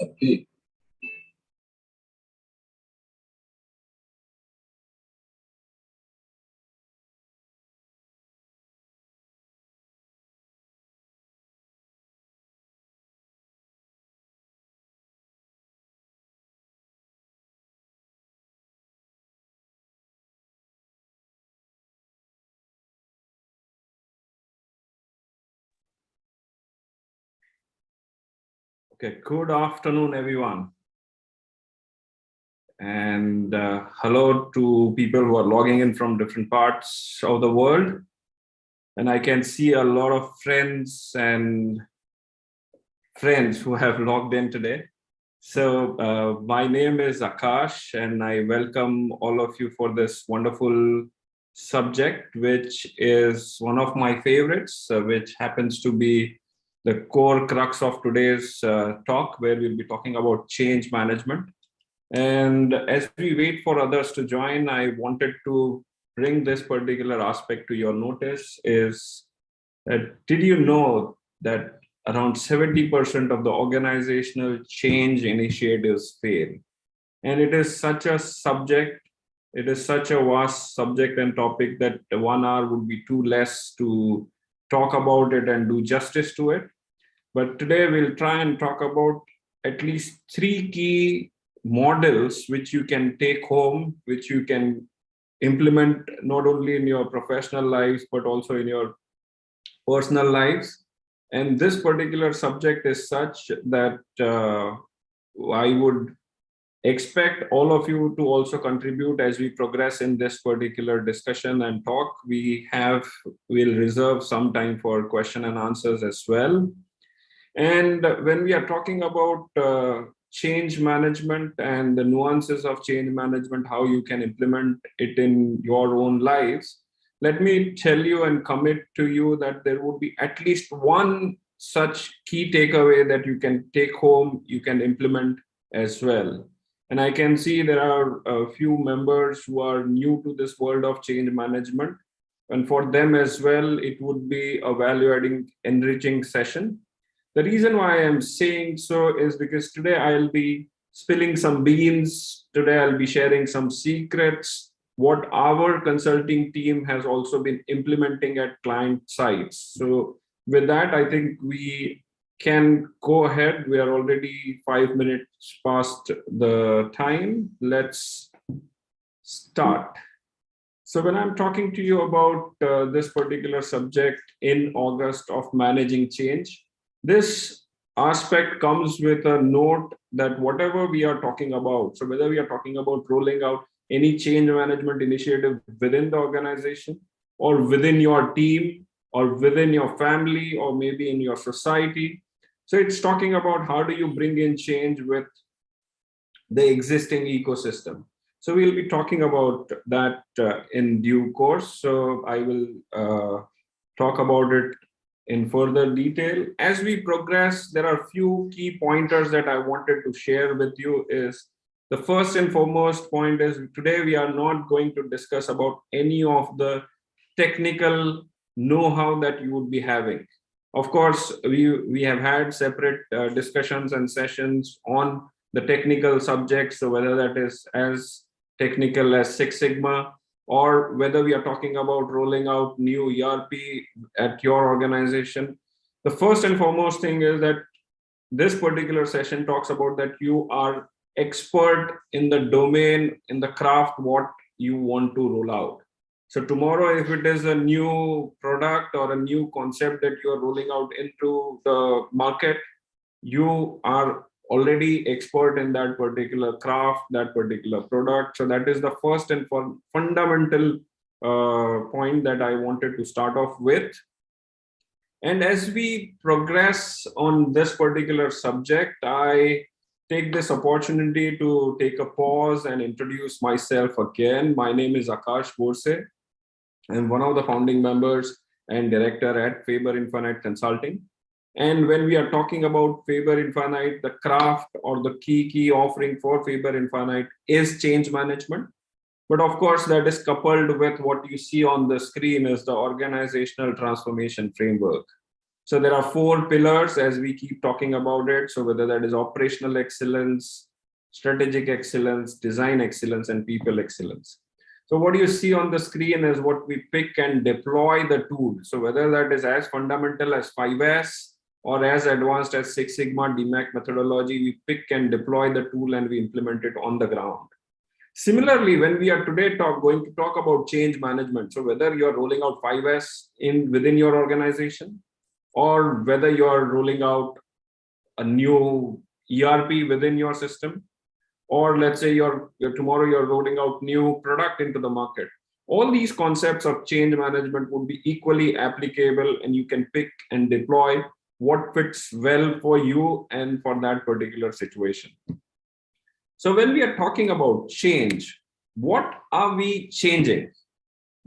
Okay. Okay, good afternoon, everyone. And hello to people who are logging in from different parts of the world. And I can see a lot of friends who have logged in today. So my name is Akash, and I welcome all of you for this wonderful subject, which is one of my favorites, which happens to be the core crux of today's talk, where we'll be talking about change management. And as we wait for others to join, I wanted to bring this particular aspect to your notice is that did you know that around 70% of the organizational change initiatives fail? And it is such a subject, it is such a vast subject and topic that 1 hour would be too less to talk about it and do justice to it. But today we'll try and talk about at least 3 key models which you can take home, which you can implement not only in your professional lives, but also in your personal lives. And this particular subject is such that I would expect all of you to also contribute as we progress in this particular discussion and talk. We'll reserve some time for question and answers as well. And when we are talking about change management and the nuances of change management, how you can implement it in your own lives, let me tell you and commit to you that there would be at least one such key takeaway that you can take home, you can implement as well. And I can see there are a few members who are new to this world of change management. And for them as well, it would be a value-adding, enriching session. The reason why I'm saying so is because today I'll be spilling some beans. Today I'll be sharing some secrets, what our consulting team has also been implementing at client sites. So with that, I think we can go ahead. We are already 5 minutes past the time. Let's start. So when I'm talking to you about this particular subject in August of managing change, this aspect comes with a note that whatever we are talking about, so whether we are talking about rolling out any change management initiative within the organization or within your team or within your family or maybe in your society. So it's talking about how do you bring in change with the existing ecosystem. So we'll be talking about that in due course. So I will talk about it in further detail. As we progress, there are a few key pointers that I wanted to share with you. Is the first and foremost point is today we are not going to discuss about any of the technical know-how that you would be having. Of course, we have had separate discussions and sessions on the technical subjects, so whether that is as technical as Six Sigma, or whether we are talking about rolling out new ERP at your organization. The first and foremost thing is that this particular session talks about that you are expert in the domain, in the craft, what you want to roll out. So tomorrow, if it is a new product or a new concept that you are rolling out into the market, you are already expert in that particular craft, that particular product. So that is the first and fundamental point that I wanted to start off with. And as we progress on this particular subject, I take this opportunity to take a pause and introduce myself again. My name is Akash Borse. I'm one of the founding members and director at Faber Infinite Consulting. And when we are talking about Faber Infinite, the craft or the key offering for Faber Infinite is change management. But of course, that is coupled with what you see on the screen is the organizational transformation framework. So there are 4 pillars as we keep talking about it. So whether that is operational excellence, strategic excellence, design excellence, and people excellence. So what you see on the screen is what we pick and deploy the tool. So whether that is as fundamental as 5S or as advanced as Six Sigma DMAC methodology, we pick and deploy the tool and we implement it on the ground. Similarly, when we are today going to talk about change management, so whether you're rolling out 5S within your organization, or whether you're rolling out a new ERP within your system, or let's say tomorrow you're rolling out new product into the market. All these concepts of change management would be equally applicable, and you can pick and deploy what fits well for you and for that particular situation. So when we are talking about change, what are we changing?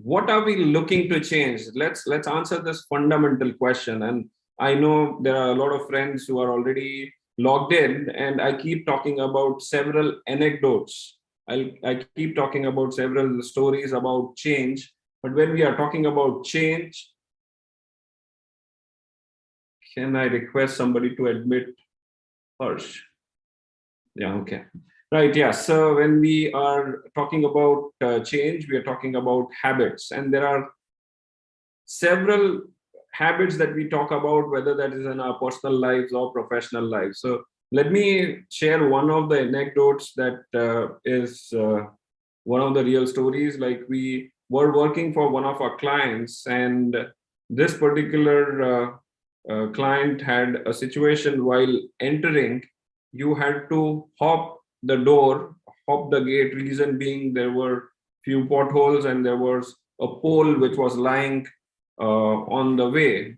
What are we looking to change? Let's answer this fundamental question. And I know there are a lot of friends who are already logged in, and I keep talking about several anecdotes. I keep talking about several stories about change. But when we are talking about change, can I request somebody to admit Harsh? Yeah, okay. Right, yeah. So when we are talking about change, we are talking about habits. And there are several habits that we talk about, whether that is in our personal lives or professional lives. So let me share one of the anecdotes that is one of the real stories. Like, we were working for one of our clients, and this particular client had a situation while entering. You had to hop the gate, reason being there were few potholes and there was a pole which was lying on the way.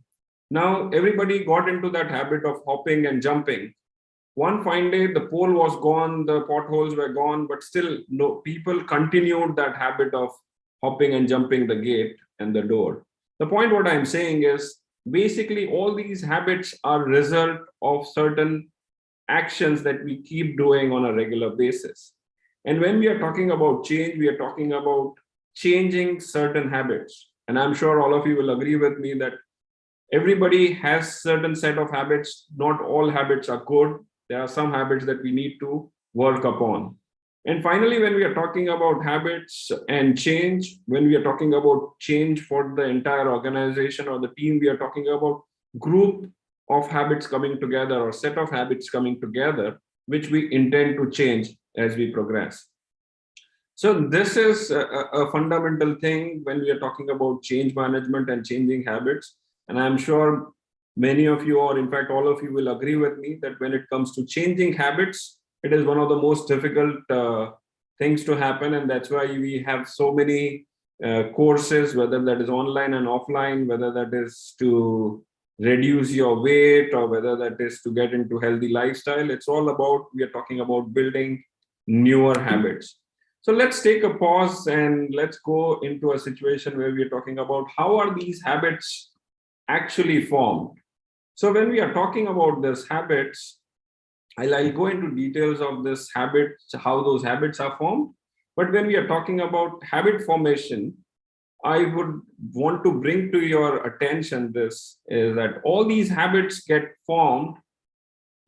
Now everybody got into that habit of hopping and jumping. One fine day, the pole was gone, the potholes were gone, but still people continued that habit of hopping and jumping the gate and the door. The point what I'm saying is, basically all these habits are result of certain actions that we keep doing on a regular basis. And when we are talking about change, we are talking about changing certain habits. And I'm sure all of you will agree with me that everybody has certain set of habits. Not all habits are good. There are some habits that we need to work upon. And finally, when we are talking about habits and change, when we are talking about change for the entire organization or the team, we are talking about group of habits coming together or set of habits coming together, which we intend to change as we progress. So this is a fundamental thing when we are talking about change management and changing habits. And I'm sure many of you, or in fact all of you, will agree with me that when it comes to changing habits, it is one of the most difficult things to happen. And that's why we have so many courses, whether that is online and offline, whether that is to reduce your weight or whether that is to get into healthy lifestyle. It's all about, we are talking about building newer habits. So let's take a pause and let's go into a situation where we are talking about how are these habits actually formed. So when we are talking about these habits, I'll go into details of this habit, how those habits are formed. But when we are talking about habit formation, I would want to bring to your attention this is that all these habits get formed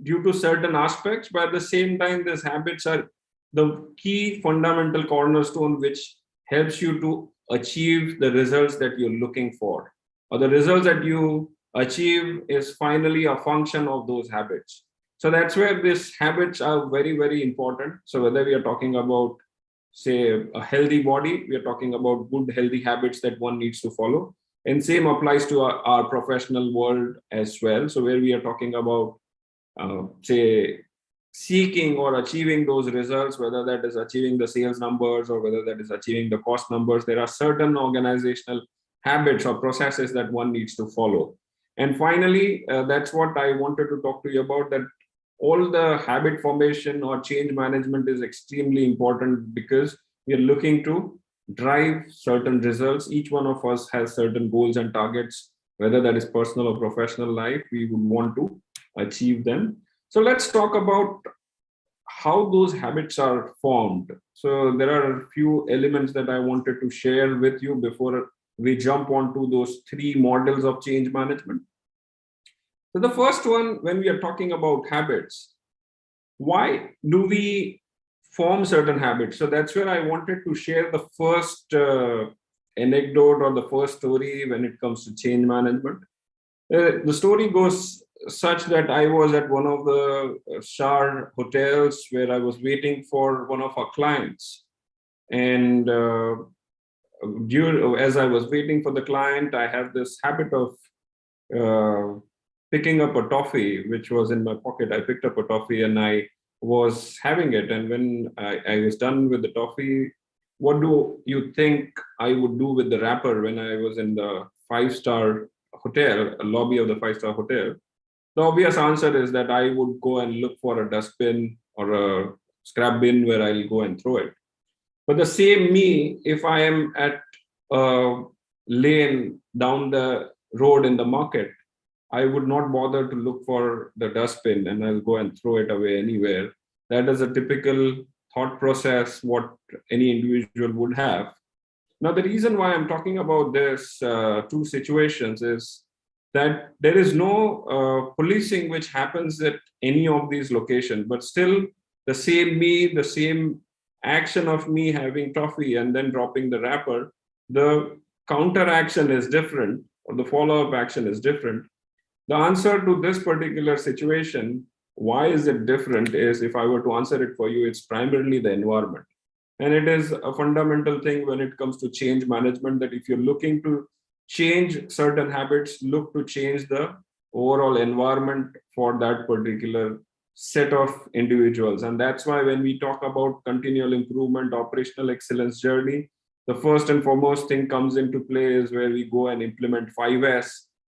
due to certain aspects, but at the same time, these habits are the key fundamental cornerstone which helps you to achieve the results that you're looking for, or the results that you achieve is finally a function of those habits. So that's where these habits are very, very important. So whether we are talking about, say, a healthy body, we are talking about good, healthy habits that one needs to follow. And same applies to our professional world as well. So where we are talking about, say, seeking or achieving those results, whether that is achieving the sales numbers or whether that is achieving the cost numbers, there are certain organizational habits or processes that one needs to follow. And finally, that's what I wanted to talk to you about, that all the habit formation or change management is extremely important because we are looking to drive certain results. Each one of us has certain goals and targets, whether that is personal or professional life, we would want to achieve them. So let's talk about how those habits are formed. So there are a few elements that I wanted to share with you before we jump onto those 3 models of change management. So the first one, when we are talking about habits, why do we form certain habits? So that's where I wanted to share the first anecdote or the first story when it comes to change management. The story goes such that I was at one of the star hotels where I was waiting for one of our clients. And as I was waiting for the client, I have this habit of uh, picking up a toffee, which was in my pocket. I picked up a toffee and I was having it. And when I was done with the toffee, what do you think I would do with the wrapper when I was in the five-star hotel, lobby of the five-star hotel? The obvious answer is that I would go and look for a dustbin or a scrap bin where I'll go and throw it. But the same me, if I am at a lane down the road in the market, I would not bother to look for the dustbin and I'll go and throw it away anywhere. That is a typical thought process what any individual would have. Now, the reason why I'm talking about this two situations is that there is no policing which happens at any of these locations, but still the same me, the same action of me having toffee and then dropping the wrapper, the counter action is different or the follow-up action is different. The answer to this particular situation, why is it different, is if I were to answer it for you, it's primarily the environment. And it is a fundamental thing when it comes to change management that if you're looking to change certain habits, look to change the overall environment for that particular set of individuals. And that's why when we talk about continual improvement, operational excellence journey, the first and foremost thing comes into play is where we go and implement 5S,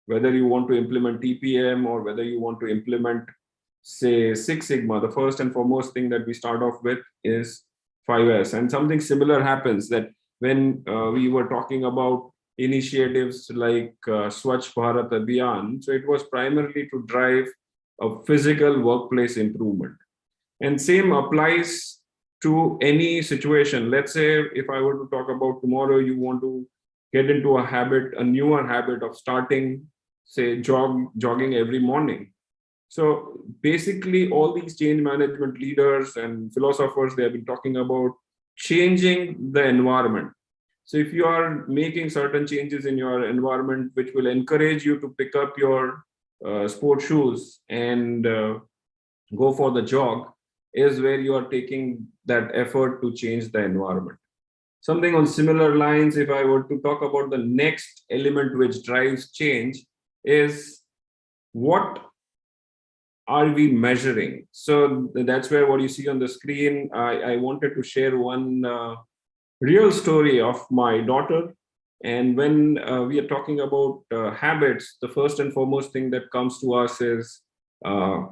whether you want to implement TPM or whether you want to implement, say, Six Sigma. The first and foremost thing that we start off with is 5S. And something similar happens that when we were talking about initiatives like Swachh Bharat Abhiyan, so it was primarily to drive a physical workplace improvement. And same applies to any situation. Let's say if I were to talk about tomorrow, you want to get into a habit, a newer habit of starting, say, jogging every morning. So basically, all these change management leaders and philosophers, they have been talking about changing the environment. So if you are making certain changes in your environment, which will encourage you to pick up your sport shoes and go for the jog, is where you are taking that effort to change the environment. Something on similar lines, if I were to talk about the next element which drives change, is what are we measuring? So that's where what you see on the screen. I wanted to share one real story of my daughter. And when we are talking about habits, the first and foremost thing that comes to us is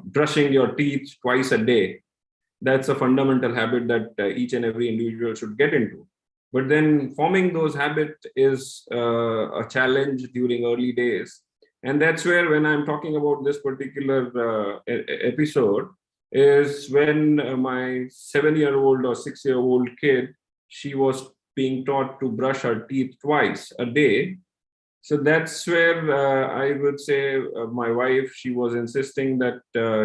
brushing your teeth twice a day. That's a fundamental habit that each and every individual should get into. But then forming those habits is a challenge during early days. And that's where when I'm talking about this particular episode is when my 7-year-old or 6-year-old kid, she was being taught to brush her teeth twice a day. So that's where I would say my wife, she was insisting that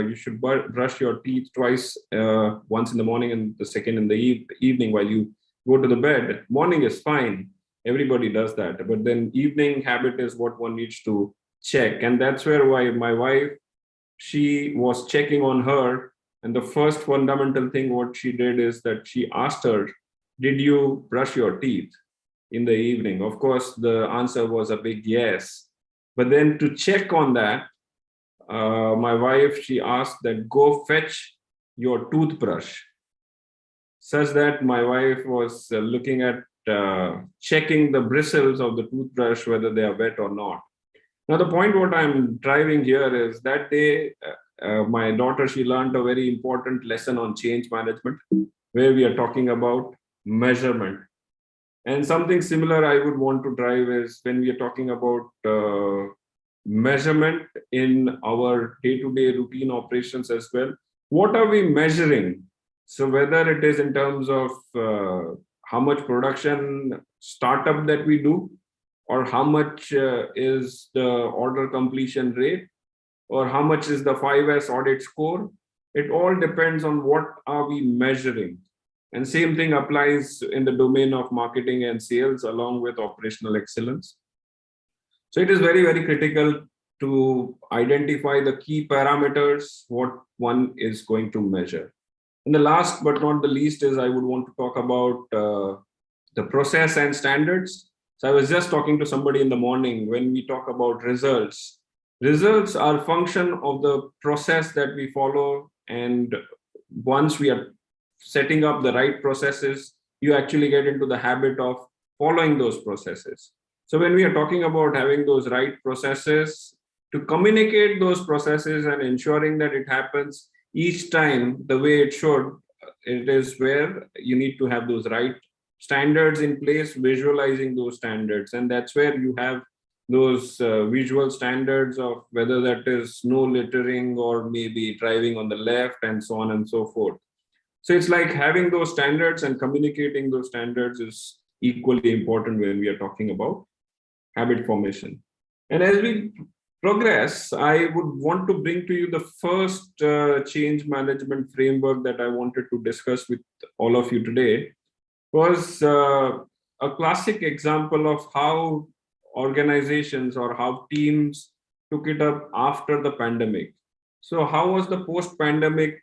you should brush your teeth twice, once in the morning and the second in the evening while you go to the bed. Morning is fine. Everybody does that. But then evening habit is what one needs to check. And that's where my wife, she was checking on her. And the first fundamental thing what she did is that she asked her, did you brush your teeth in the evening? Of course, the answer was a big yes. But then to check on that, my wife, she asked that go fetch your toothbrush. Such that my wife was looking at checking the bristles of the toothbrush, whether they are wet or not. Now, the point what I'm driving here is that day, my daughter, she learned a very important lesson on change management, where we are talking about measurement. And something similar I would want to drive is when we are talking about measurement in our day-to-day routine operations as well. What are we measuring? So whether it is in terms of how much production startup that we do, or how much is the order completion rate, or how much is the 5S audit score. It all depends on what are we measuring. And same thing applies in the domain of marketing and sales along with operational excellence. So it is very, very critical to identify the key parameters, what one is going to measure. And the last but not the least is I would want to talk about the process and standards. So I was just talking to somebody in the morning. When we talk about results, results are a function of the process that we follow. And once we are setting up the right processes, you actually get into the habit of following those processes. So when we are talking about having those right processes, to communicate those processes and ensuring that it happens each time the way it should, it is where you need to have those right standards in place, visualizing those standards. And that's where you have those visual standards of whether that is no littering or maybe driving on the left and so on and so forth. So it's like having those standards and communicating those standards is equally important when we are talking about habit formation. And as we progress, I would want to bring to you the first change management framework that I wanted to discuss with all of you today. Was a classic example of how organizations or how teams took it up after the pandemic. So how was the post-pandemic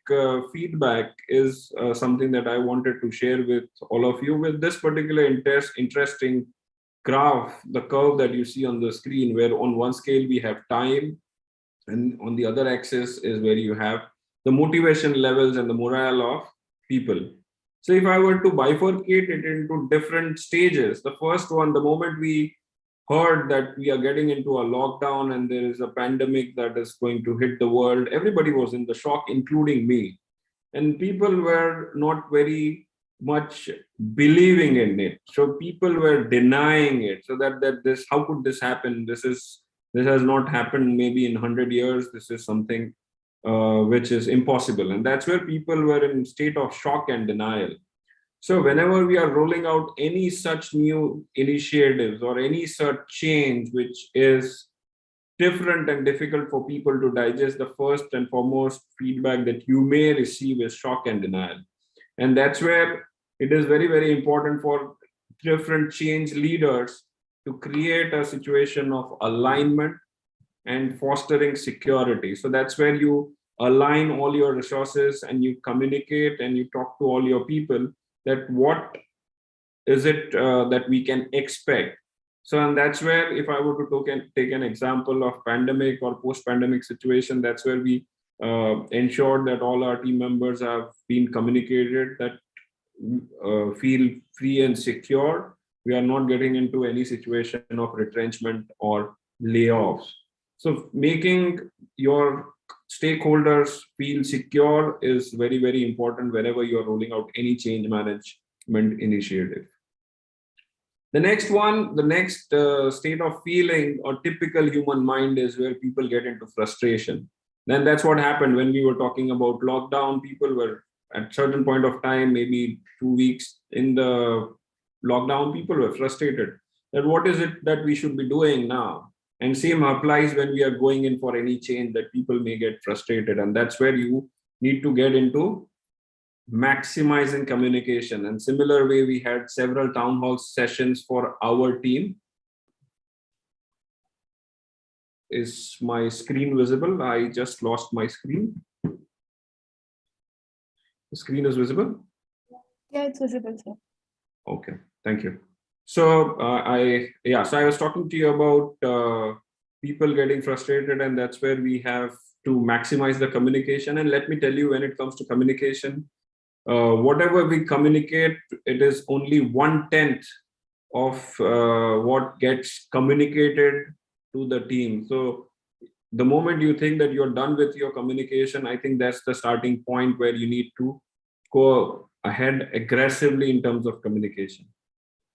feedback is something that I wanted to share with all of you with this particular interesting graph, the curve that you see on the screen, where on one scale we have time and on the other axis is where you have the motivation levels and the morale of people. So if I were to bifurcate it into different stages, the first one, the moment we heard that we are getting into a lockdown and there is a pandemic that is going to hit the world, everybody was in the shock, including me. And people were not very much believing in it. So people were denying it. So that this, how could this happen? This has not happened maybe in 100 years. This is something which is impossible. And that's where people were in state of shock and denial. So whenever we are rolling out any such new initiatives or any such change, which is different and difficult for people to digest, the first and foremost feedback that you may receive is shock and denial. And that's where it is very, very important for different change leaders to create a situation of alignment and fostering security. So that's where you align all your resources and you communicate and you talk to all your people that what is it that we can expect. So, and that's where if I were to take an example of pandemic or post-pandemic situation, that's where we ensured that all our team members have been communicated that feel free and secure. We are not getting into any situation of retrenchment or layoffs. So making your stakeholders feel secure is very, very important whenever you are rolling out any change management initiative. The next one, the next state of feeling or typical human mind is where people get into frustration. Then that's what happened when we were talking about lockdown. People were at certain point of time, maybe 2 weeks in the lockdown, people were frustrated that what is it that we should be doing now? And same applies when we are going in for any change, that people may get frustrated. And that's where you need to get into maximizing communication. And similar way, we had several town hall sessions for our team. Is my screen visible? I just lost my screen. The screen is visible? Yeah, it's visible, sir. Okay, thank you. So I was talking to you about people getting frustrated, and that's where we have to maximize the communication. And let me tell you, when it comes to communication, whatever we communicate, it is only 1/10 of what gets communicated to the team. So the moment you think that you're done with your communication, I think that's the starting point where you need to go ahead aggressively in terms of communication.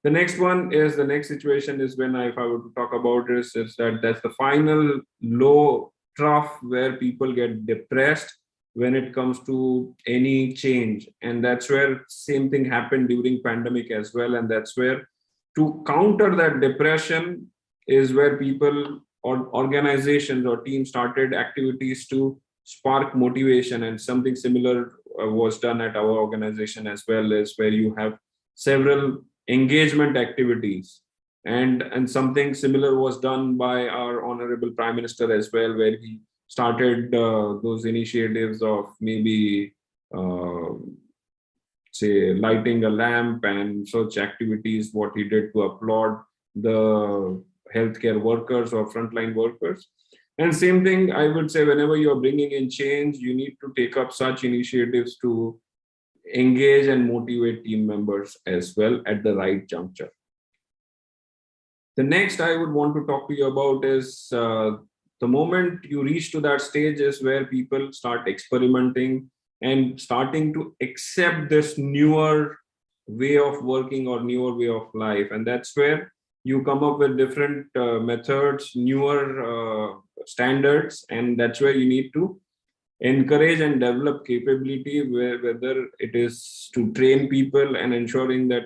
The next one is the next situation is when if I were to talk about this, is that that's the final low trough where people get depressed when it comes to any change. And that's where same thing happened during pandemic as well. And that's where to counter that depression is where people organizations or teams started activities to spark motivation, and something similar was done at our organization as well, as where you have several engagement activities, and something similar was done by our honorable prime minister as well, where he started those initiatives of maybe uh, say lighting a lamp and such activities, what he did to applaud the healthcare workers or frontline workers. And same thing, I would say, whenever you're bringing in change, you need to take up such initiatives to engage and motivate team members as well at the right juncture. The next I would want to talk to you about is the moment you reach to that stage is where people start experimenting and starting to accept this newer way of working or newer way of life. And that's where you come up with different methods, newer standards, and that's where you need to encourage and develop capability, whether it is to train people and ensuring that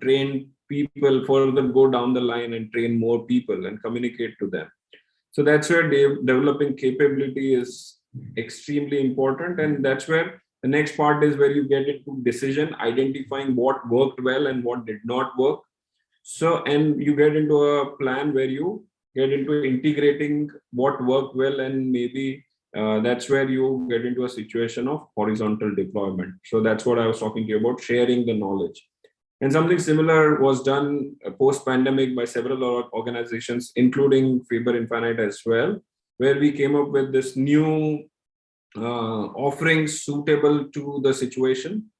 trained people further go down the line and train more people and communicate to them. So that's where developing capability is extremely important. And that's where the next part is where you get into decision, identifying what worked well and what did not work. So, and you get into a plan where you get into integrating what worked well, and maybe that's where you get into a situation of horizontal deployment. So that's what I was talking to you about, sharing the knowledge. And something similar was done post-pandemic by several organizations, including Faber Infinite as well, where we came up with this new offerings suitable to the situation.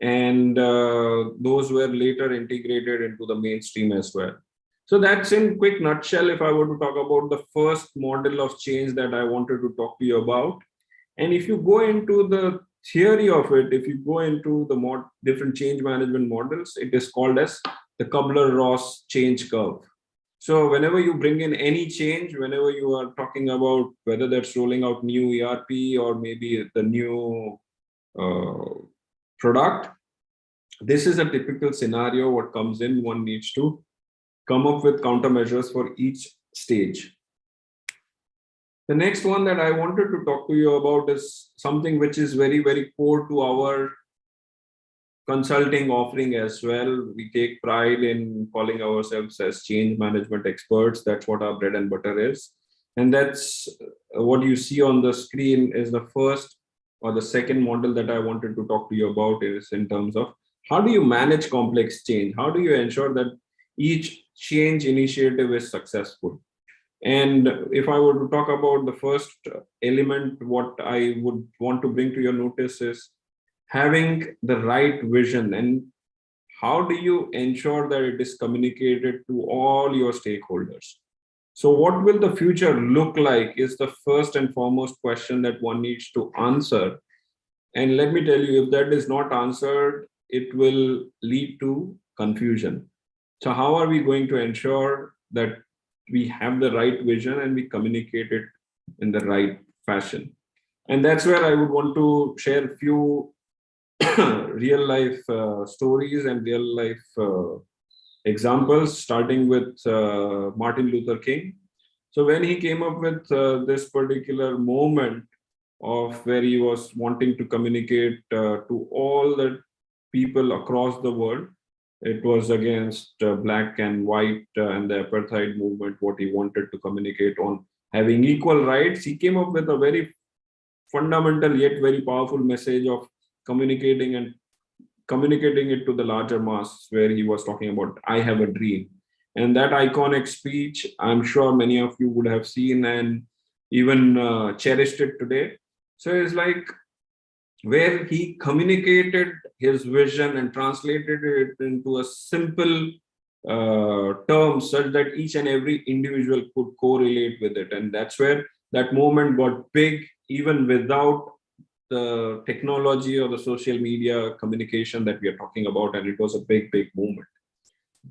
And those were later integrated into the mainstream as well. So that's in quick nutshell, if I were to talk about the first model of change that I wanted to talk to you about. And if you go into the theory of it, if you go into the different change management models, it is called as the Kubler-Ross change curve. So whenever you bring in any change, whenever you are talking about whether that's rolling out new ERP or maybe the new product, this is a typical scenario. What comes in, one needs to come up with countermeasures for each stage. The next one that I wanted to talk to you about is something which is very, very core to our consulting offering as well. We take pride in calling ourselves as change management experts. That's what our bread and butter is. And that's what you see on the screen is the first or the second model that I wanted to talk to you about, is in terms of how do you manage complex change? How do you ensure that each change initiative is successful? And if I were to talk about the first element, what I would want to bring to your notice is having the right vision. And how do you ensure that it is communicated to all your stakeholders? So what will the future look like is the first and foremost question that one needs to answer. And let me tell you, if that is not answered, it will lead to confusion. So how are we going to ensure that we have the right vision and we communicate it in the right fashion? And that's where I would want to share a few real life stories and real life examples, starting with Martin Luther King. So when he came up with this particular moment of where he was wanting to communicate to all the people across the world, it was against black and white and the apartheid movement, what he wanted to communicate on having equal rights. He came up with a very fundamental yet very powerful message of communicating it to the larger mass, where he was talking about, I have a dream. And that iconic speech, I'm sure many of you would have seen and even cherished it today. So it's like where he communicated his vision and translated it into a simple term such that each and every individual could correlate with it. And that's where that movement got big, even without the technology or the social media communication that we are talking about. And it was a big, big movement.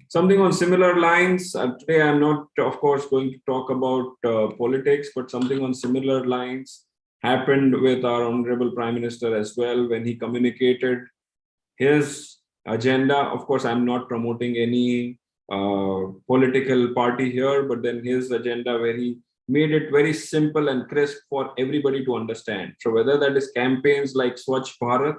Something on similar lines, today I'm not, of course, going to talk about politics, but something on similar lines happened with our Honorable Prime Minister as well, when he communicated his agenda. Of course, I'm not promoting any political party here, but then his agenda where he made it very simple and crisp for everybody to understand. So whether that is campaigns like Swachh Bharat,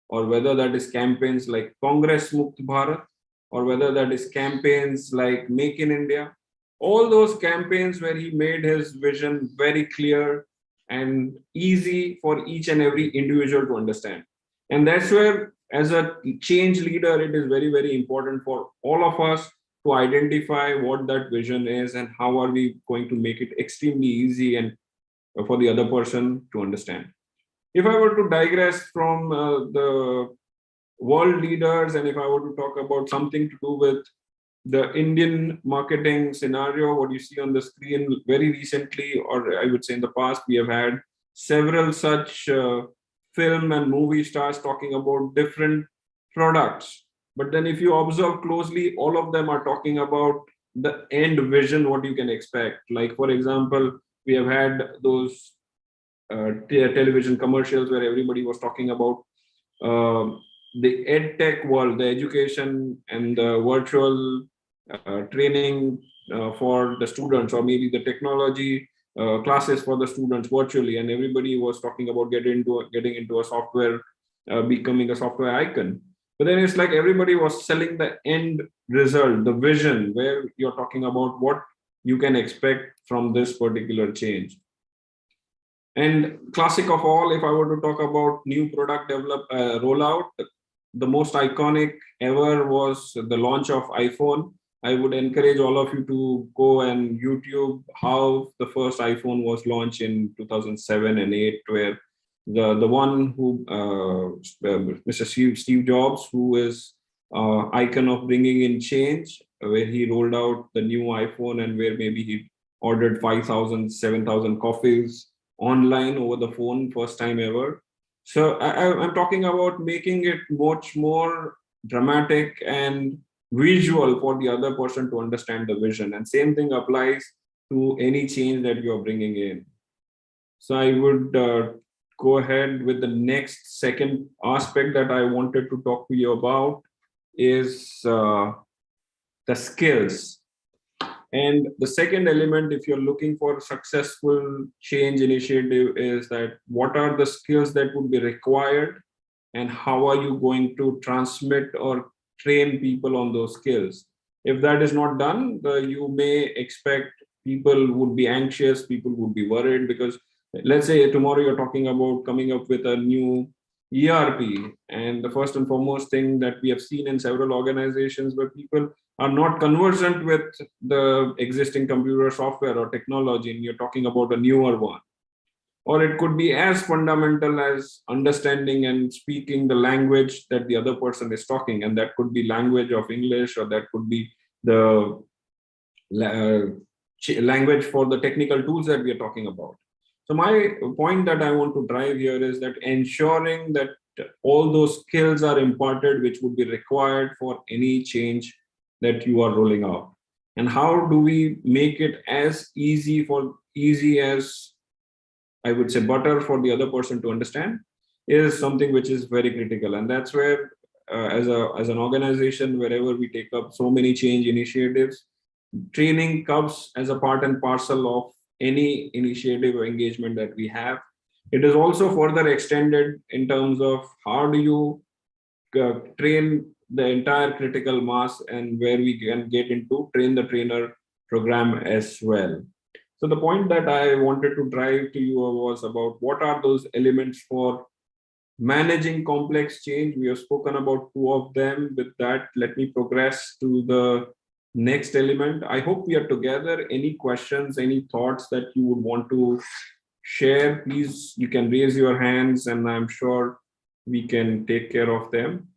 or whether that is campaigns like Congress Mukt Bharat, or whether that is campaigns like Make in India, all those campaigns where he made his vision very clear and easy for each and every individual to understand. And that's where, as a change leader, it is very, very important for all of us to identify what that vision is and how are we going to make it extremely easy and for the other person to understand. If I were to digress from the world leaders, and if I were to talk about something to do with the Indian marketing scenario, what you see on the screen very recently, or I would say in the past, we have had several such film and movie stars talking about different products. But then if you observe closely, all of them are talking about the end vision, what you can expect. Like, for example, we have had those television commercials where everybody was talking about the ed tech world, the education and the virtual training for the students, or maybe the technology classes for the students virtually, and everybody was talking about getting into a software, becoming a software icon. But then it's like everybody was selling the end result, the vision, where you're talking about what you can expect from this particular change. And classic of all, if I were to talk about new product rollout, the most iconic ever was the launch of iPhone. I would encourage all of you to go and YouTube how the first iPhone was launched in 2007 and 8, where the one who Mr. Steve Jobs, who is icon of bringing in change, where he rolled out the new iPhone and where maybe he ordered 5,000, 7,000 coffees online over the phone, first time ever. So I'm talking about making it much more dramatic and visual for the other person to understand the vision. And same thing applies to any change that you're bringing in. So I would go ahead with the next second aspect that I wanted to talk to you about is the skills. And the second element, if you're looking for successful change initiative, is that what are the skills that would be required and how are you going to transmit or train people on those skills? If that is not done, you may expect people would be anxious, people would be worried, because let's say tomorrow you're talking about coming up with a new ERP, and the first and foremost thing that we have seen in several organizations where people are not conversant with the existing computer software or technology, and you're talking about a newer one. Or it could be as fundamental as understanding and speaking the language that the other person is talking, and that could be language of English, or that could be the language for the technical tools that we are talking about. So my point that I want to drive here is that ensuring that all those skills are imparted which would be required for any change that you are rolling out. And how do we make it as easy as I would say butter for the other person to understand, is something which is very critical. And that's where as an organization, wherever we take up so many change initiatives, training comes as a part and parcel of any initiative or engagement that we have. It is also further extended in terms of how do you train the entire critical mass, and where we can get into train the trainer program as well. So the point that I wanted to drive to you was about what are those elements for managing complex change. We have spoken about two of them. With that, let me progress to the next element. I hope we are together. Any questions, any thoughts that you would want to share, please, you can raise your hands and I'm sure we can take care of them.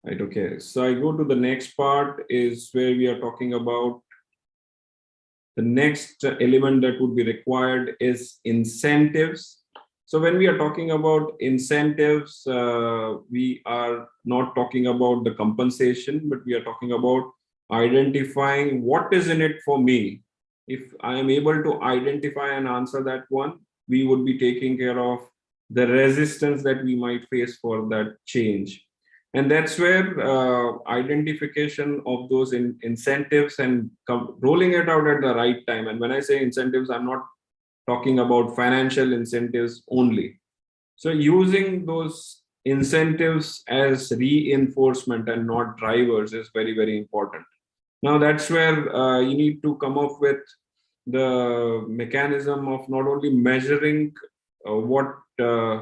Right, okay. So I go to the next part, is where we are talking about the next element that would be required is incentives. So when we are talking about incentives, we are not talking about the compensation, but we are talking about identifying what is in it for me. If I am able to identify and answer that one, we would be taking care of the resistance that we might face for that change. And that's where identification of those incentives and rolling it out at the right time. And when I say incentives, I'm not talking about financial incentives only. So using those incentives as reinforcement and not drivers is very, very important. Now that's where you need to come up with the mechanism of not only measuring what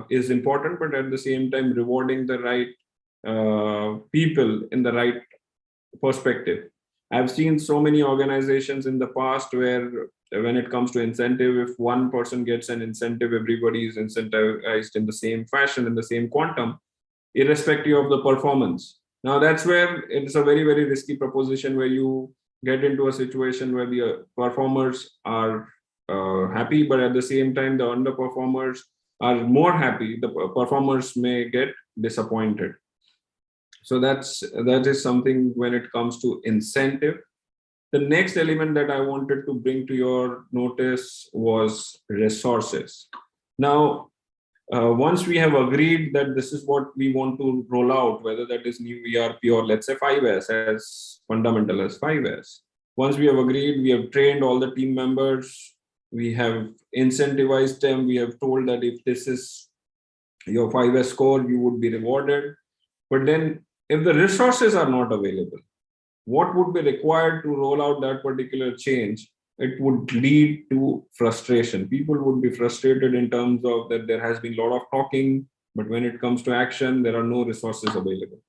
is important, but at the same time rewarding the right people in the right perspective. I've seen so many organizations in the past where, when it comes to incentive, if one person gets an incentive, everybody is incentivized in the same fashion, in the same quantum, irrespective of the performance. Now, that's where it's a very, very risky proposition where you get into a situation where the performers are happy, but at the same time, the underperformers are more happy. The performers may get disappointed. So that is something when it comes to incentive. The next element that I wanted to bring to your notice was resources. Now, once we have agreed that this is what we want to roll out, whether that is new ERP or let's say 5S, as fundamental as 5S. Once we have agreed, we have trained all the team members, we have incentivized them, we have told that if this is your 5S score, you would be rewarded. But then if the resources are not available, what would be required to roll out that particular change? It would lead to frustration. People would be frustrated in terms of that there has been a lot of talking, but when it comes to action, there are no resources available.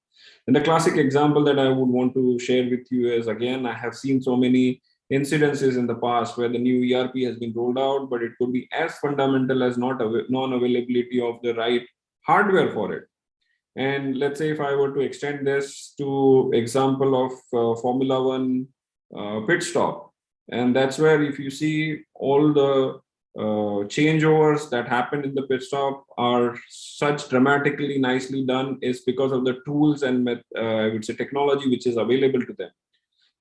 And the classic example that I would want to share with you is, again, I have seen so many incidences in the past where the new ERP has been rolled out, but it could be as fundamental as non-availability of the right hardware for it. And let's say if I were to extend this to example of Formula One pit stop, and that's where if you see all the changeovers that happen in the pit stop are such dramatically nicely done is because of the tools and I would say technology which is available to them.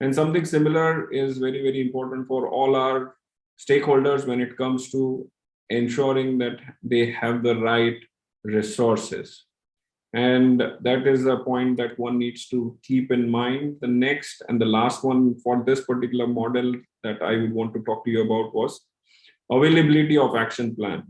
And something similar is very, very important for all our stakeholders when it comes to ensuring that they have the right resources. And that is a point that one needs to keep in mind. The next and the last one for this particular model that I would want to talk to you about was availability of action plan.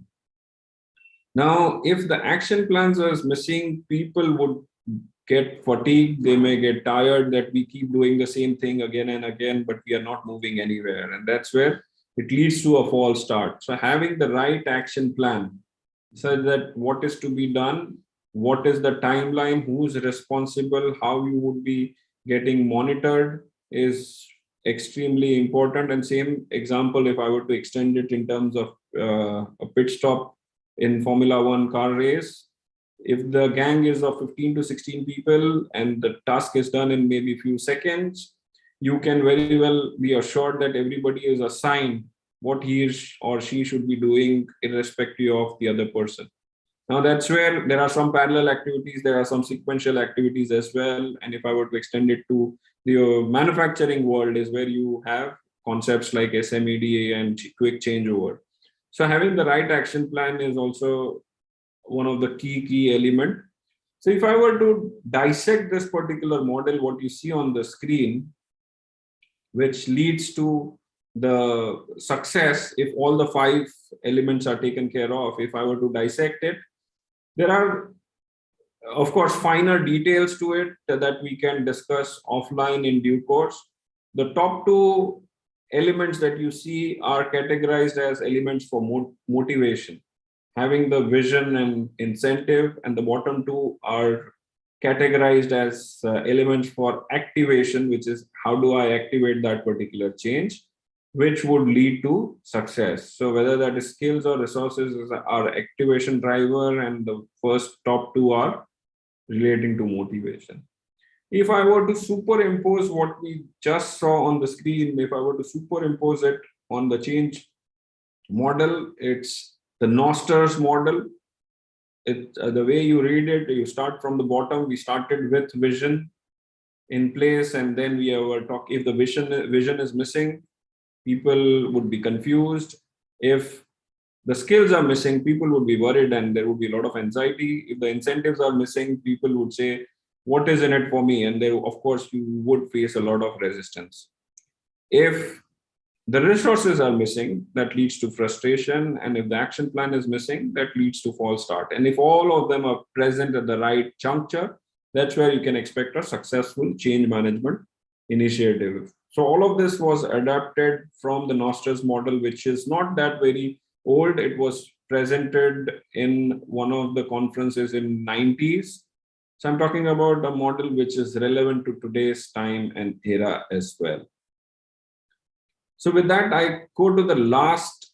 Now, if the action plans are missing, people would get fatigued. They may get tired that we keep doing the same thing again and again, but we are not moving anywhere. And that's where it leads to a false start. So having the right action plan so that what is to be done, what is the timeline, who's responsible, how you would be getting monitored is extremely important. And same example, if I were to extend it in terms of a pit stop in Formula One car race, if the gang is of 15 to 16 people and the task is done in maybe a few seconds, you can very well be assured that everybody is assigned what he or she should be doing irrespective of the other person. Now that's where there are some parallel activities, there are some sequential activities as well. And if I were to extend it to the manufacturing world is where you have concepts like SMEDA and quick changeover. So having the right action plan is also one of the key element. So if I were to dissect this particular model, what you see on the screen, which leads to the success, if all the 5 elements are taken care of, if I were to dissect it, there are, of course, finer details to it that we can discuss offline in due course. The top 2 elements that you see are categorized as elements for motivation, having the vision and incentive, and the bottom 2 are categorized as elements for activation, which is how do I activate that particular change, which would lead to success. So whether that is skills or resources are activation driver, and the first top 2 are relating to motivation. If I were to superimpose what we just saw on the screen, if I were to superimpose it on the change model, it's the Noster's model. The way you read it, you start from the bottom. We started with vision in place, and then we were talking. If the vision is missing, people would be confused. If the skills are missing, people would be worried and there would be a lot of anxiety. If the incentives are missing, people would say what is in it for me? And there, of course, you would face a lot of resistance. If the resources are missing, that leads to frustration. And if the action plan is missing, that leads to false start. And if all of them are present at the right juncture, that's where you can expect a successful change management initiative. So all of this was adapted from the Nostra's model, which is not that very old. It was presented in one of the conferences in 90s. So I'm talking about a model which is relevant to today's time and era as well. So with that, I go to the last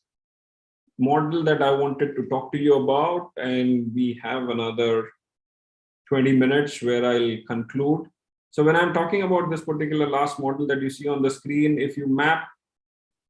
model that I wanted to talk to you about, and we have another 20 minutes where I'll conclude. So when I'm talking about this particular last model that you see on the screen, if you map,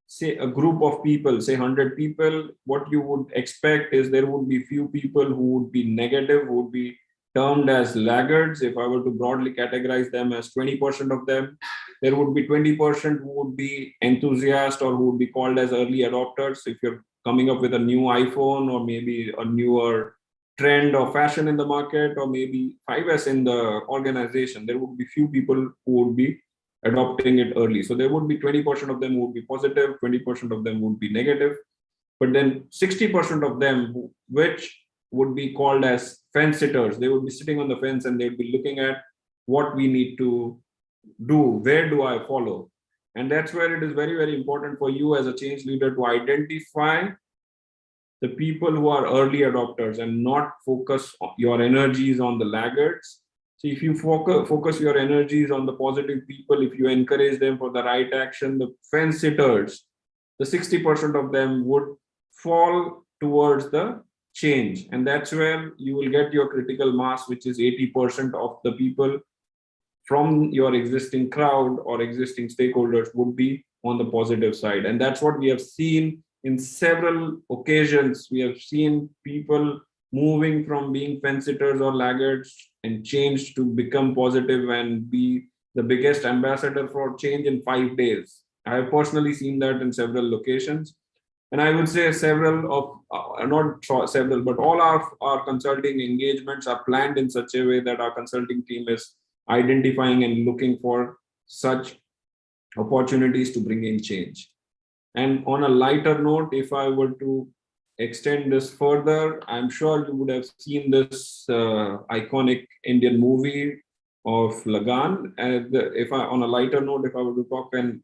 say, a group of people, say 100 people, what you would expect is there would be few people who would be negative, who would be termed as laggards. If I were to broadly categorize them as 20% of them, there would be 20% who would be enthusiasts or who would be called as early adopters. If you're coming up with a new iPhone or maybe a newer trend or fashion in the market, or maybe 5S in the organization, there would be few people who would be adopting it early. So there would be 20% of them who would be positive, 20% of them would be negative, but then 60% of them, which would be called as fence sitters, they would be sitting on the fence and they'd be looking at what we need to do, where do I follow? And that's where it is very, very important for you as a change leader to identify the people who are early adopters and not focus your energies on the laggards. So if you focus your energies on the positive people, if you encourage them for the right action, the fence sitters, the 60% of them would fall towards the change. And that's where you will get your critical mass, which is 80% of the people from your existing crowd or existing stakeholders would be on the positive side. And that's what we have seen in several occasions. We have seen people moving from being fence sitters or laggards and change to become positive and be the biggest ambassador for change in 5 days. I have personally seen that in several locations. And I would say several of, not several, but all our consulting engagements are planned in such a way that our consulting team is identifying and looking for such opportunities to bring in change. And on a lighter note, if I were to extend this further, I'm sure you would have seen this iconic Indian movie of Lagan. And if I, on a lighter note, if I were to talk and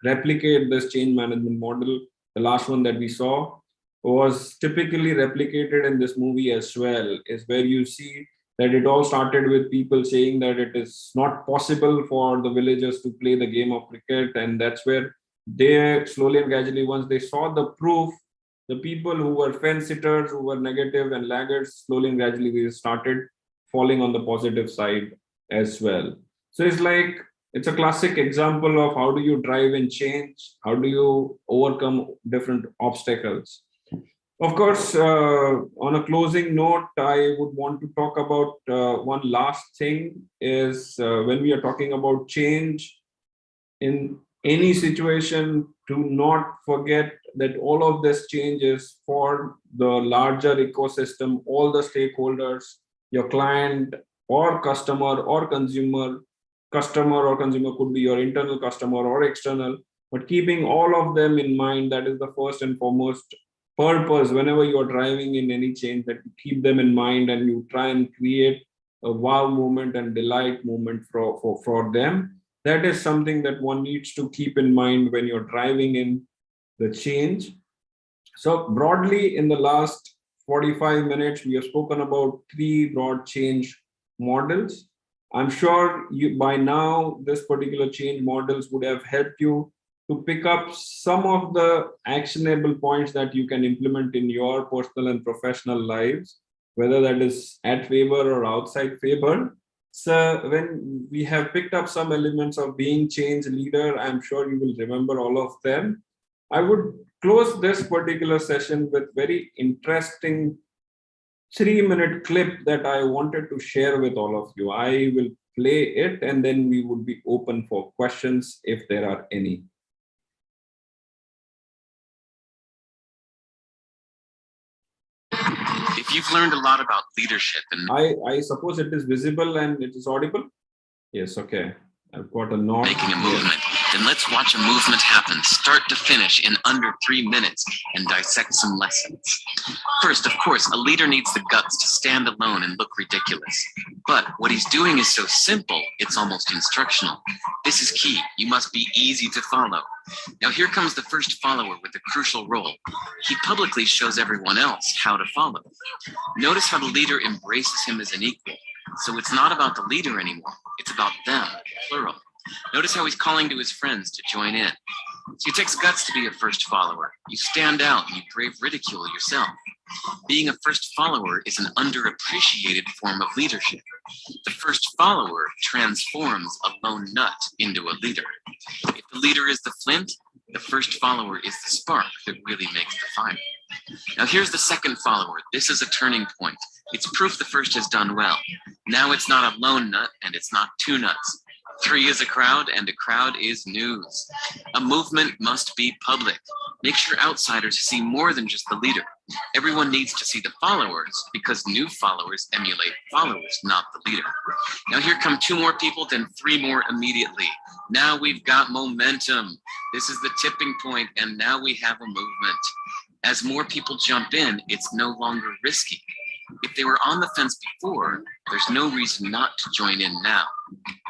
replicate this change management model, the last one that we saw was typically replicated in this movie as well, is where you see that it all started with people saying that it is not possible for the villagers to play the game of cricket. And that's where they slowly and gradually, once they saw the proof, the people who were fence sitters, who were negative and laggards, slowly and gradually they started falling on the positive side as well. So it's a classic example of how do you drive in change, how do you overcome different obstacles. Of course, on a closing note, I would want to talk about one last thing is when we are talking about change in any situation, to not forget that all of this change is for the larger ecosystem, all the stakeholders, your client or customer or consumer. Customer or consumer could be your internal customer or external, but keeping all of them in mind, that is the first and foremost purpose whenever you're driving in any change, that you keep them in mind and you try and create a wow moment and delight moment for them. That is something that one needs to keep in mind when you're driving in the change. So broadly, in the last 45 minutes, we have spoken about 3 broad change models. I'm sure you by now, this particular change models would have helped you to pick up some of the actionable points that you can implement in your personal and professional lives, whether that is at Faber or outside Faber. So when we have picked up some elements of being change leader, I'm sure you will remember all of them. I would close this particular session with very interesting 3-minute clip that I wanted to share with all of you. I will play it and then we would be open for questions if there are any. If you've learned a lot about leadership and I suppose it is visible and it is audible. Yes, okay. I've got a nod. making a movement, then let's watch a movement happen start to finish in under 3 minutes and dissect some lessons. First, of course, a leader needs the guts to stand alone and look ridiculous. But what he's doing is so simple, it's almost instructional. This is key. You must be easy to follow. Now here comes the first follower with a crucial role. He publicly shows everyone else how to follow. Notice how the leader embraces him as an equal. So it's not about the leader anymore. It's about them, plural. Notice how he's calling to his friends to join in. So it takes guts to be a first follower. You stand out and you brave ridicule yourself. Being a first follower is an underappreciated form of leadership. The first follower transforms a lone nut into a leader. If the leader is the flint, the first follower is the spark that really makes the fire. Now here's the second follower. This is a turning point. It's proof the first has done well. Now it's not a lone nut and it's not two nuts. 3 is a crowd and a crowd is news. A movement must be public. Make sure outsiders see more than just the leader. Everyone needs to see the followers because new followers emulate followers, not the leader. Now here come 2 more people, then 3 more immediately. Now we've got momentum. This is the tipping point and now we have a movement. As more people jump in, it's no longer risky. If they were on the fence before, there's no reason not to join in now.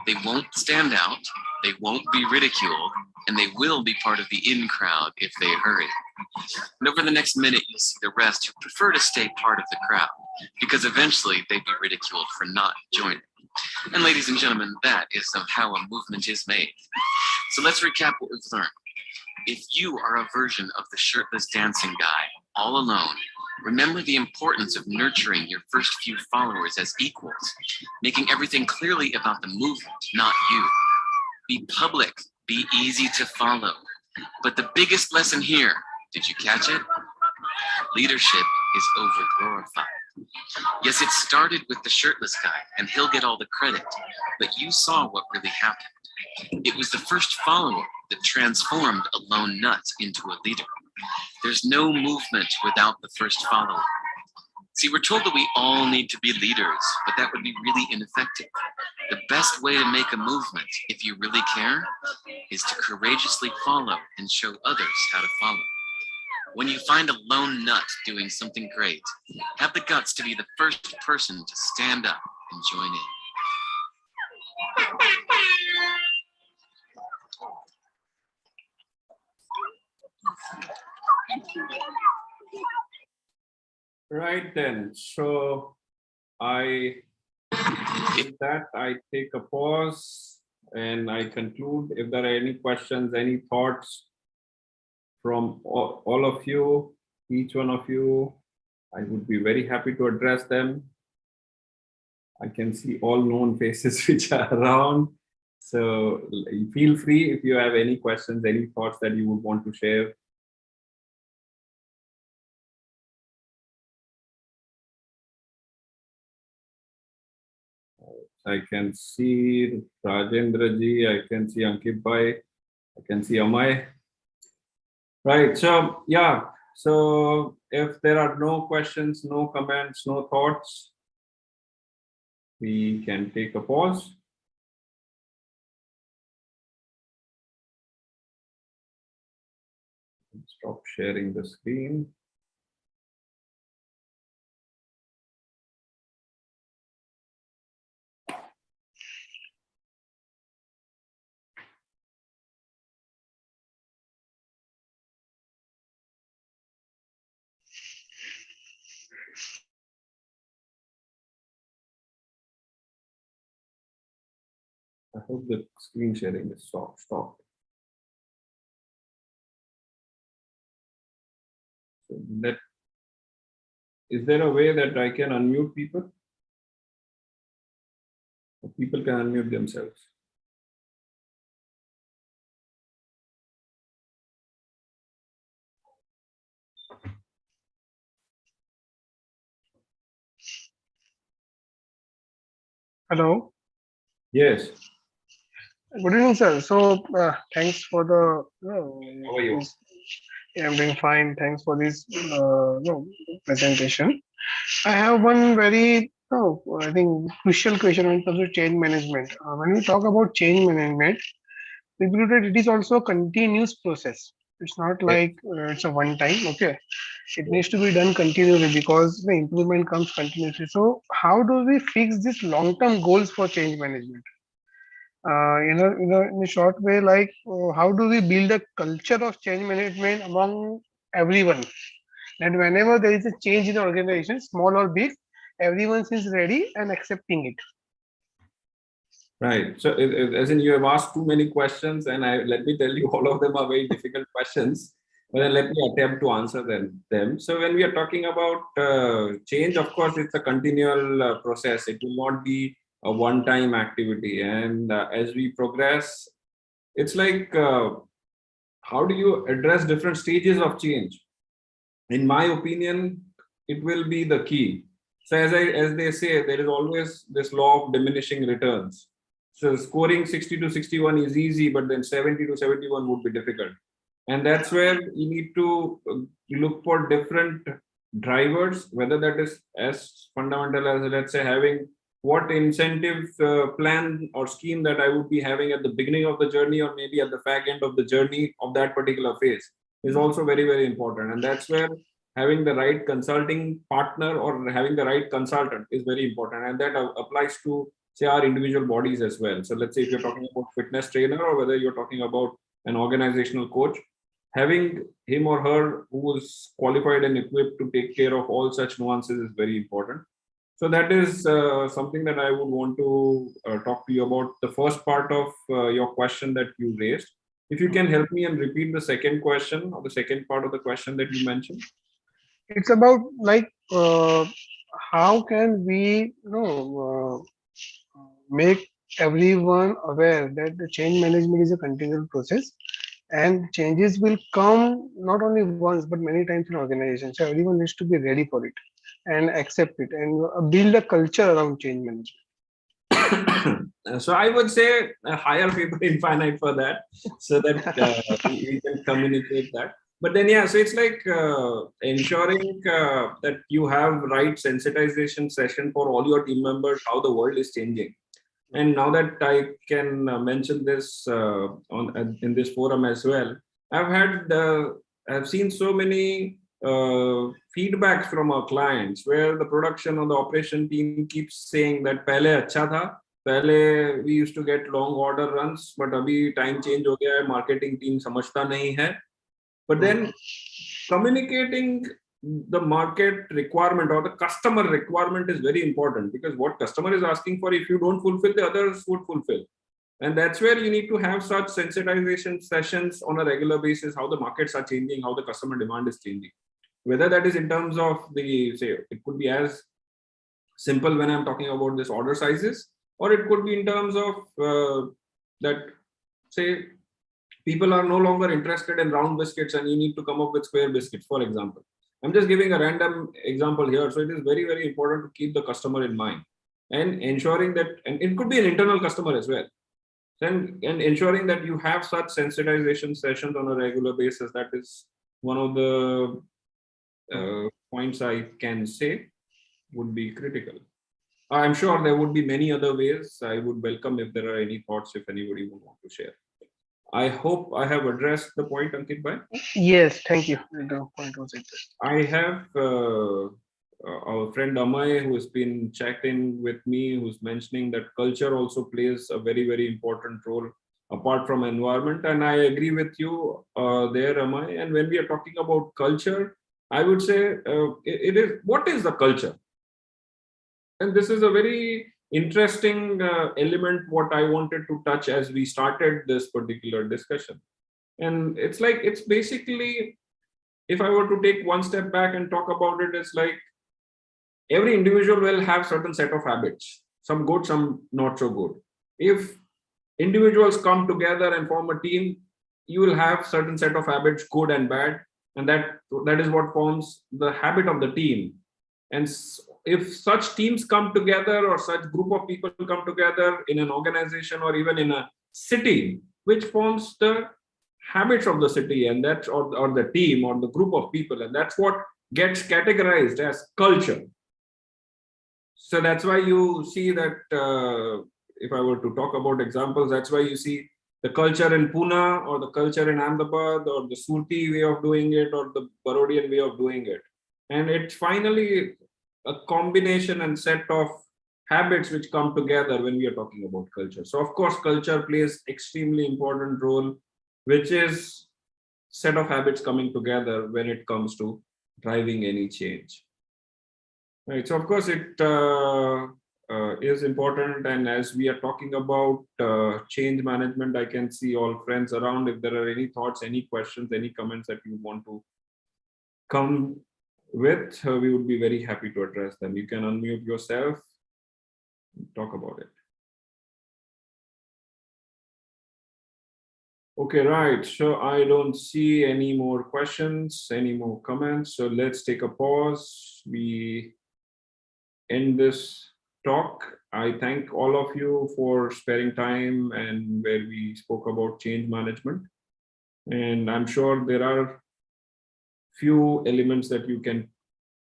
They won't stand out, they won't be ridiculed, and they will be part of the in crowd if they hurry. And over the next minute, you'll see the rest who prefer to stay part of the crowd, because eventually they'd be ridiculed for not joining. And ladies and gentlemen, that is how a movement is made. So let's recap what we've learned. If you are a version of the shirtless dancing guy, all alone, remember the importance of nurturing your first few followers as equals, making everything clearly about the movement, not you. Be public, be easy to follow. But the biggest lesson here, did you catch it? Leadership is over-glorified. Yes, it started with the shirtless guy, and he'll get all the credit, but you saw what really happened. It was the first follower that transformed a lone nut into a leader. There's no movement without the first follower. See, we're told that we all need to be leaders, but that would be really ineffective. The best way to make a movement, if you really care, is to courageously follow and show others how to follow. When you find a lone nut doing something great, have the guts to be the first person to stand up and join in. Right then, so with that, I take a pause and I conclude. If there are any questions, any thoughts from all of you, each one of you, I would be very happy to address them. I can see all known faces which are around. So feel free if you have any questions, any thoughts that you would want to share. I can see Rajendra ji, I can see Ankit bhai, I can see Amay. Right, so yeah, so if there are no questions, no comments, no thoughts, we can take a pause. Stop sharing the screen. I hope the screen sharing is stopped. So is there a way that I can unmute people? Or people can unmute themselves. Hello. Yes. Good evening, sir. So, thanks for the. How are you? Yeah, I'm doing fine. Thanks for this presentation. I have one very, I think, crucial question when it comes to change management. When we talk about change management, we believe that it is also a continuous process. It's not Yes, like it's a one time. Okay, it yes. needs to be done continuously because the improvement comes continuously. So, how do we fix these long term goals for change management? In a short way, like how do we build a culture of change management among everyone? And whenever there is a change in the organization, small or big, everyone is ready and accepting it. Right. So, as in, you have asked too many questions, and let me tell you, all of them are very difficult questions. But then let me attempt to answer them. So, when we are talking about change, of course, it's a continual process. It will not be a one-time activity. And as we progress, it's like, how do you address different stages of change? In my opinion, it will be the key. So as they say, there is always this law of diminishing returns. So scoring 60 to 61 is easy, but then 70 to 71 would be difficult. And that's where you need to look for different drivers, whether that is as fundamental as, let's say, having what incentive plan or scheme that I would be having at the beginning of the journey, or maybe at the back end of the journey of that particular phase, is also very, very important. And that's where having the right consulting partner or having the right consultant is very important. And that applies to, say, our individual bodies as well. So let's say if you're talking about fitness trainer, or whether you're talking about an organizational coach, having him or her who is qualified and equipped to take care of all such nuances is very important. So that is something that I would want to talk to you about. The first part of your question that you raised. If you can help me and repeat the second question, or the second part of the question that you mentioned. It's about like how can we make everyone aware that the change management is a continual process and changes will come not only once but many times in organizations. So everyone needs to be ready for it and accept it and build a culture around change management. So I would say hire Faber Infinite for that, so that we can communicate that. But then, yeah, so it's like ensuring that you have right sensitization session for all your team members, how the world is changing. And now that I can mention this in this forum as well, I've seen so many feedbacks from our clients where the production or the operation team keeps saying that पहले अच्छा था, पहले we used to get long order runs, but अभी time change हो गया है, marketing team समझता नहीं है. But then communicating the market requirement or the customer requirement is very important, because what customer is asking for, if you don't fulfill, the others would fulfill. And that's where you need to have such sensitization sessions on a regular basis, how the markets are changing, how the customer demand is changing. Whether that is in terms of the, say, it could be as simple when I'm talking about this order sizes, or it could be in terms of that, say, people are no longer interested in round biscuits and you need to come up with square biscuits, for example. I'm just giving a random example here. So it is very, very important to keep the customer in mind and ensuring that, and it could be an internal customer as well. And ensuring that you have such sensitization sessions on a regular basis. That is one of the points I can say would be critical. I'm sure there would be many other ways. I would welcome if there are any thoughts, if anybody would want to share. I hope I have addressed the point, Ankit Bhai. Yes, thank you. The point was addressed. I have our friend Amay, who has been chatting with me, who's mentioning that culture also plays a very, very important role apart from environment. And I agree with you there, Amay. And when we are talking about culture, I would say it is, what is the culture? And this is a very interesting element what I wanted to touch as we started this particular discussion. And it's like, it's basically, if I were to take one step back and talk about it, it's like every individual will have certain set of habits, some good, some not so good. If individuals come together and form a team, you will have certain set of habits, good and bad, and that is what forms the habit of the team. And if such teams come together, or such group of people come together in an organization or even in a city, which forms the habits of the city, and that's or the team or the group of people, and that's what gets categorized as culture. So that's why you see that if I were to talk about examples, that's why you see the culture in Pune or the culture in Ahmedabad or the Surti way of doing it or the Barodian way of doing it. And it's finally a combination and set of habits which come together when we are talking about culture. So of course, culture plays extremely important role, which is set of habits coming together when it comes to driving any change. Right. So of course it is important, and as we are talking about change management, I can see all friends around. If there are any thoughts, any questions, any comments that you want to come with, we would be very happy to address them. You can unmute yourself, talk about it. Okay, right. So I don't see any more questions, any more comments. So let's take a pause. We end this talk. I thank all of you for sparing time and where we spoke about change management. And I'm sure there are few elements that you can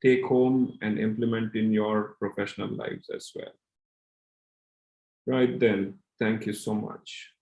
take home and implement in your professional lives as well. Right then, thank you so much.